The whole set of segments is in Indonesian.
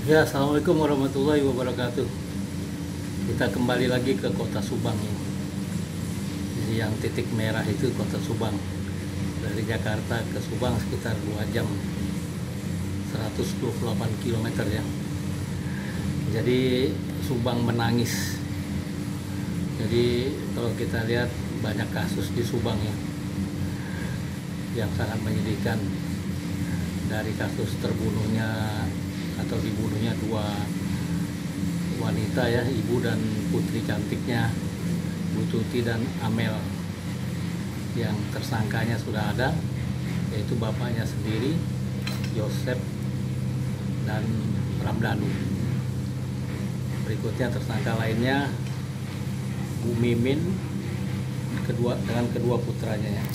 Ya, assalamualaikum warahmatullahi wabarakatuh. Kita kembali lagi ke kota Subang ini. Jadi yang titik merah itu kota Subang. Dari Jakarta ke Subang sekitar 2 jam, 128 km ya. Jadi Subang menangis. Jadi kalau kita lihat banyak kasus di Subang ya, yang sangat menyedihkan. Dari kasus terbunuhnya atau dibunuhnya 2 wanita ya, ibu dan putri cantiknya, Bu Tuti dan Amel. Yang tersangkanya sudah ada, yaitu bapaknya sendiri, Yosep dan Ramdhanu. Berikutnya tersangka lainnya Bu Mimin dengan kedua putranya ya.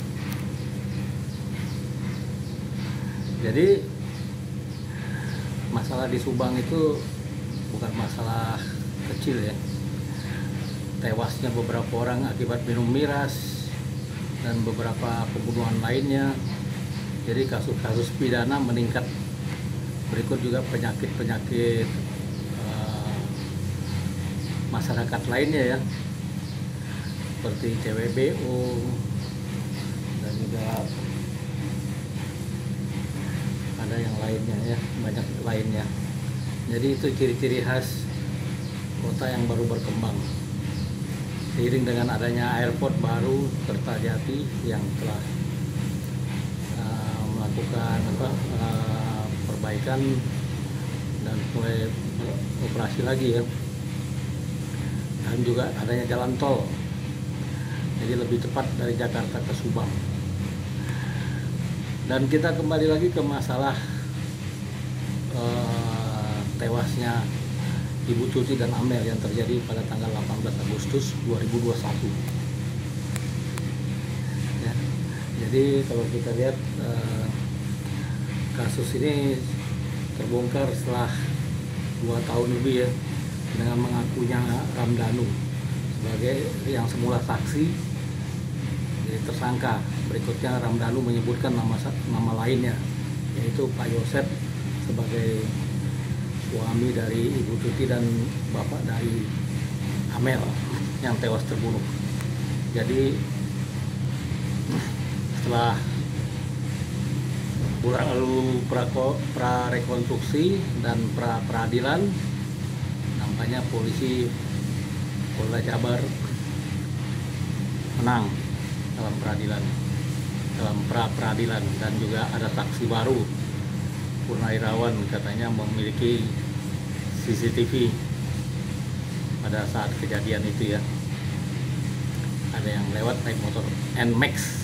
Jadi masalah di Subang itu bukan masalah kecil ya. Tewasnya beberapa orang akibat minum miras dan beberapa pembunuhan lainnya. Jadi kasus-kasus pidana meningkat. Berikut juga penyakit-penyakit masyarakat lainnya ya, seperti CWBO dan juga ada yang lainnya ya, banyak lainnya. Jadi itu ciri-ciri khas kota yang baru berkembang. Seiring dengan adanya airport baru Kertajati yang telah melakukan perbaikan dan mulai operasi lagi ya. Dan juga adanya jalan tol. Jadi lebih cepat dari Jakarta ke Subang. Dan kita kembali lagi ke masalah tewasnya Ibu Tuti dan Amel yang terjadi pada tanggal 18 Agustus 2021 ya. Jadi kalau kita lihat kasus ini terbongkar setelah 2 tahun lebih ya, dengan mengakunya Ramdhanu sebagai yang semula saksi jadi tersangka. Berikutnya Ramdhanu menyebutkan nama lainnya, yaitu Pak Yosep sebagai suami dari Ibu Tuti dan bapak dari Amel yang tewas terbunuh. Jadi setelah lalu prarekonstruksi dan pra-peradilan, nampaknya polisi Polda Jabar menang dalam pra-peradilan, dan juga ada saksi baru, Purnawirawan katanya memiliki CCTV pada saat kejadian itu ya. Ada yang lewat naik motor NMAX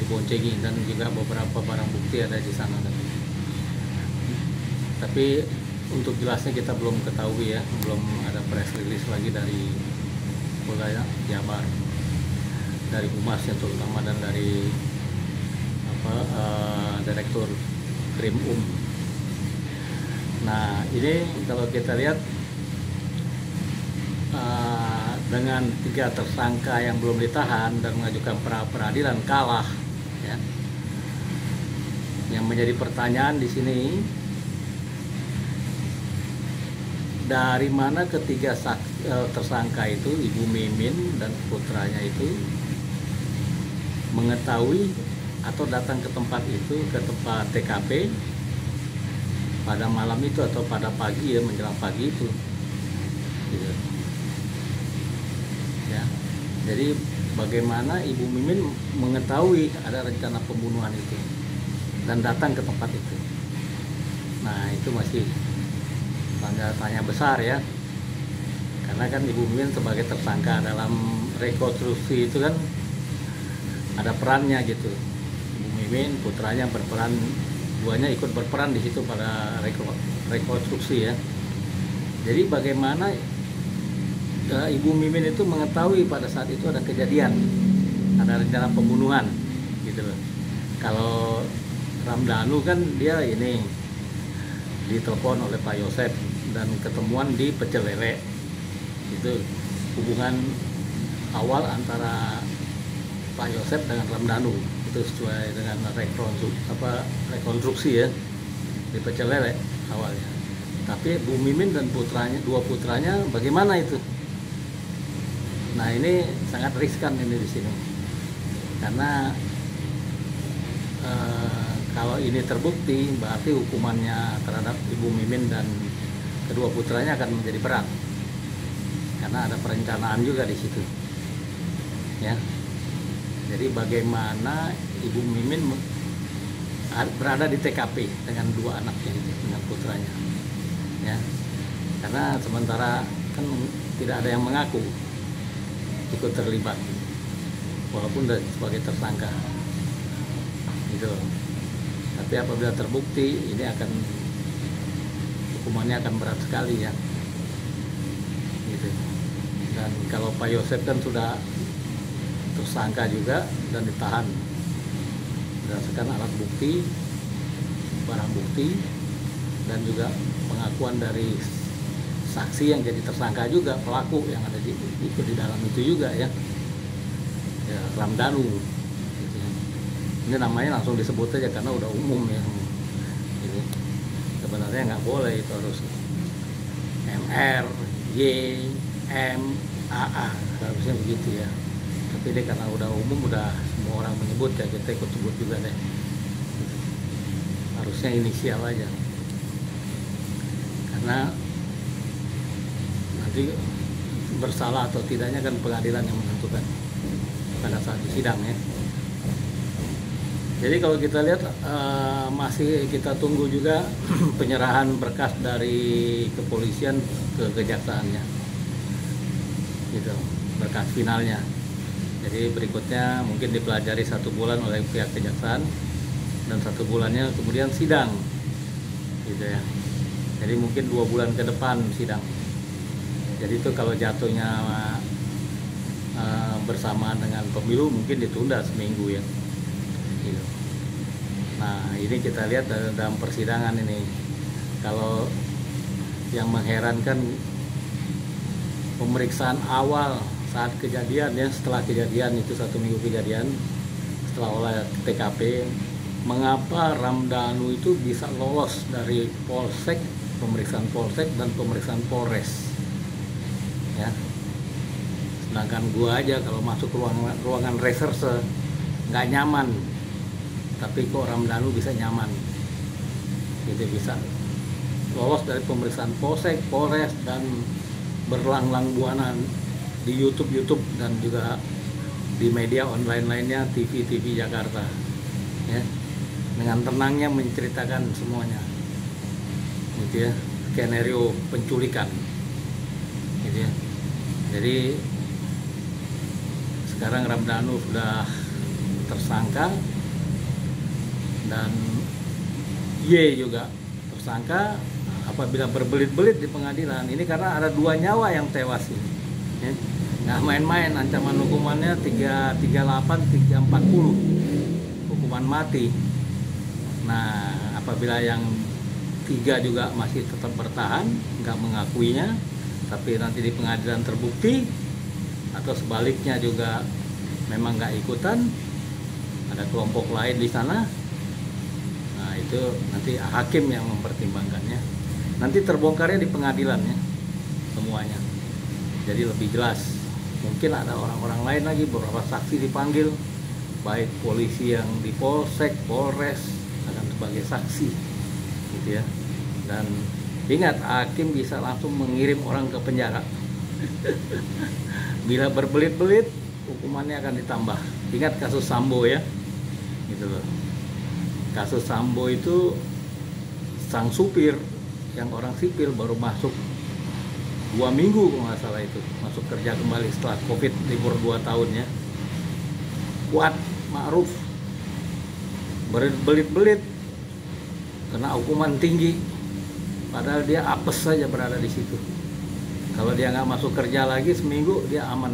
diboncengi, dan juga beberapa barang bukti ada di sana. Tapi untuk jelasnya kita belum ketahui ya, belum ada press release lagi dari Polda Jabar, dari Humasnya terutama, dan dari Direktur Krim Nah ini kalau kita lihat dengan 3 tersangka yang belum ditahan dan mengajukan pra-peradilan kalah ya. Yang menjadi pertanyaan di sini, dari mana ketiga tersangka itu, Ibu Mimin dan putranya itu, mengetahui atau datang ke tempat itu, ke tempat TKP pada malam itu atau pada pagi ya, menjelang pagi itu gitu. Ya. Jadi bagaimana Ibu Mimin mengetahui ada rencana pembunuhan itu dan datang ke tempat itu? Nah itu masih tanda tanya besar ya, karena kan Ibu Mimin sebagai tersangka dalam rekonstruksi itu kan ada perannya gitu. Ibu Mimin, putranya berperan, duanya ikut berperan di situ pada rekonstruksi ya. Jadi bagaimana Ibu Mimin itu mengetahui pada saat itu ada kejadian, ada rencana pembunuhan gitu loh. Kalau Ramdhanu kan dia ini ditelepon oleh Pak Yosep dan ketemuan di Pecel Lele. Itu hubungan awal antara Pak Yosep dengan Ramdhanu, itu sesuai dengan rekonstruksi ya, di Pecel Lele awalnya. Tapi Bu Mimin dan putranya, dua putranya, bagaimana itu? Nah, ini sangat riskan ini di sini, karena kalau ini terbukti berarti hukumannya terhadap Ibu Mimin dan kedua putranya akan menjadi berat, karena ada perencanaan juga di situ, ya. Jadi bagaimana Ibu Mimin berada di TKP dengan dua anaknya itu, dengan putranya, ya. Karena sementara kan tidak ada yang mengaku ikut terlibat, walaupun sebagai tersangka, gitu. Tapi apabila terbukti, ini akan hukumannya akan berat sekali, ya, gitu. Dan kalau Pak Yosep kan sudah tersangka juga dan ditahan berdasarkan alat bukti, barang bukti, dan juga pengakuan dari saksi yang jadi tersangka juga, pelaku yang ada ikut di dalam itu juga, ya, Ramdhanu, gitu ya. Ini namanya langsung disebut aja karena udah umum, ya, gitu. Sebenarnya nggak boleh, itu harus MR, Y, M, AA, harusnya begitu, ya. Tapi dia karena udah umum, udah semua orang menyebut, ya kita ikut sebut juga deh. Harusnya inisial aja, karena nanti bersalah atau tidaknya kan pengadilan yang menentukan pada saat di sidang, ya. Jadi kalau kita lihat masih kita tunggu juga penyerahan berkas dari kepolisian ke kejaksaannya, gitu, berkas finalnya. Jadi berikutnya mungkin dipelajari 1 bulan oleh pihak kejaksaan dan 1 bulannya kemudian sidang, gitu ya. Jadi mungkin 2 bulan ke depan sidang. Jadi itu kalau jatuhnya bersamaan dengan pemilu mungkin ditunda seminggu, ya, gitu. Nah, ini kita lihat dalam persidangan ini, kalau yang mengherankan pemeriksaan awal saat kejadian, ya, setelah kejadian itu 1 minggu kejadian, setelah olah TKP, mengapa Ramdhanu itu bisa lolos dari Polsek, pemeriksaan Polsek dan pemeriksaan Polres, ya. Sedangkan gua aja kalau masuk ruangan reserse nggak nyaman, tapi kok Ramdhanu bisa nyaman, gitu, bisa lolos dari pemeriksaan Polsek, Polres, dan berlang-lang buana di YouTube dan juga di media online lainnya, TV Jakarta, ya, dengan tenangnya menceritakan semuanya, gitu ya, skenario penculikan, gitu ya. Jadi sekarang Ramdhanu sudah tersangka dan Y juga tersangka. Apabila berbelit-belit di pengadilan ini, karena ada 2 nyawa yang tewas ini, ya. Nggak main-main, ancaman hukumannya 338, 340, hukuman mati. Nah, apabila yang 3 juga masih tetap bertahan, nggak mengakuinya, tapi nanti di pengadilan terbukti, atau sebaliknya juga memang nggak ikutan, ada kelompok lain di sana, nah itu nanti hakim yang mempertimbangkannya. Nanti terbongkarnya di pengadilannya semuanya, jadi lebih jelas. Mungkin ada orang-orang lain lagi, beberapa saksi dipanggil, baik polisi yang di Polsek, Polres akan sebagai saksi, gitu ya. Dan ingat, hakim bisa langsung mengirim orang ke penjara. Bila berbelit-belit, hukumannya akan ditambah. Ingat kasus Sambo, ya, gitu loh. Kasus Sambo itu sang supir yang orang sipil baru masuk 2 minggu kalau nggak salah, itu masuk kerja kembali setelah COVID, libur 2 tahun, ya. Kuat Ma'ruf berbelit-belit kena hukuman tinggi, padahal dia apes saja berada di situ. Kalau dia nggak masuk kerja lagi seminggu, dia aman,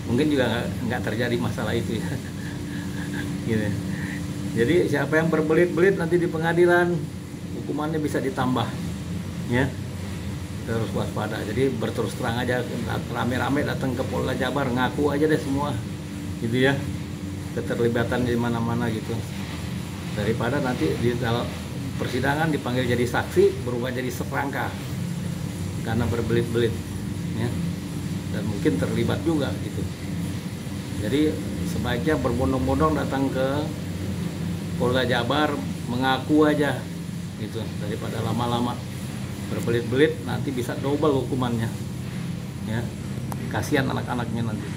mungkin juga nggak terjadi masalah itu, ya. Gitu. Jadi siapa yang berbelit-belit nanti di pengadilan, hukumannya bisa ditambah, ya. Terus waspada. Jadi berterus terang aja, rame-rame datang ke Polda Jabar, ngaku aja deh semua, gitu ya, keterlibatan di mana-mana, gitu. Daripada nanti di dalam persidangan dipanggil jadi saksi berubah jadi tersangka karena berbelit-belit, ya, dan mungkin terlibat juga gitu. Jadi sebaiknya berbondong-bondong datang ke Polda Jabar, mengaku aja gitu, daripada lama-lama berbelit-belit nanti bisa double hukumannya, ya, kasihan anak-anaknya nanti.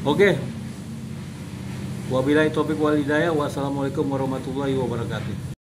Oke, wabillahi taufiq wal hidayah, wassalamualaikum warahmatullahi wabarakatuh.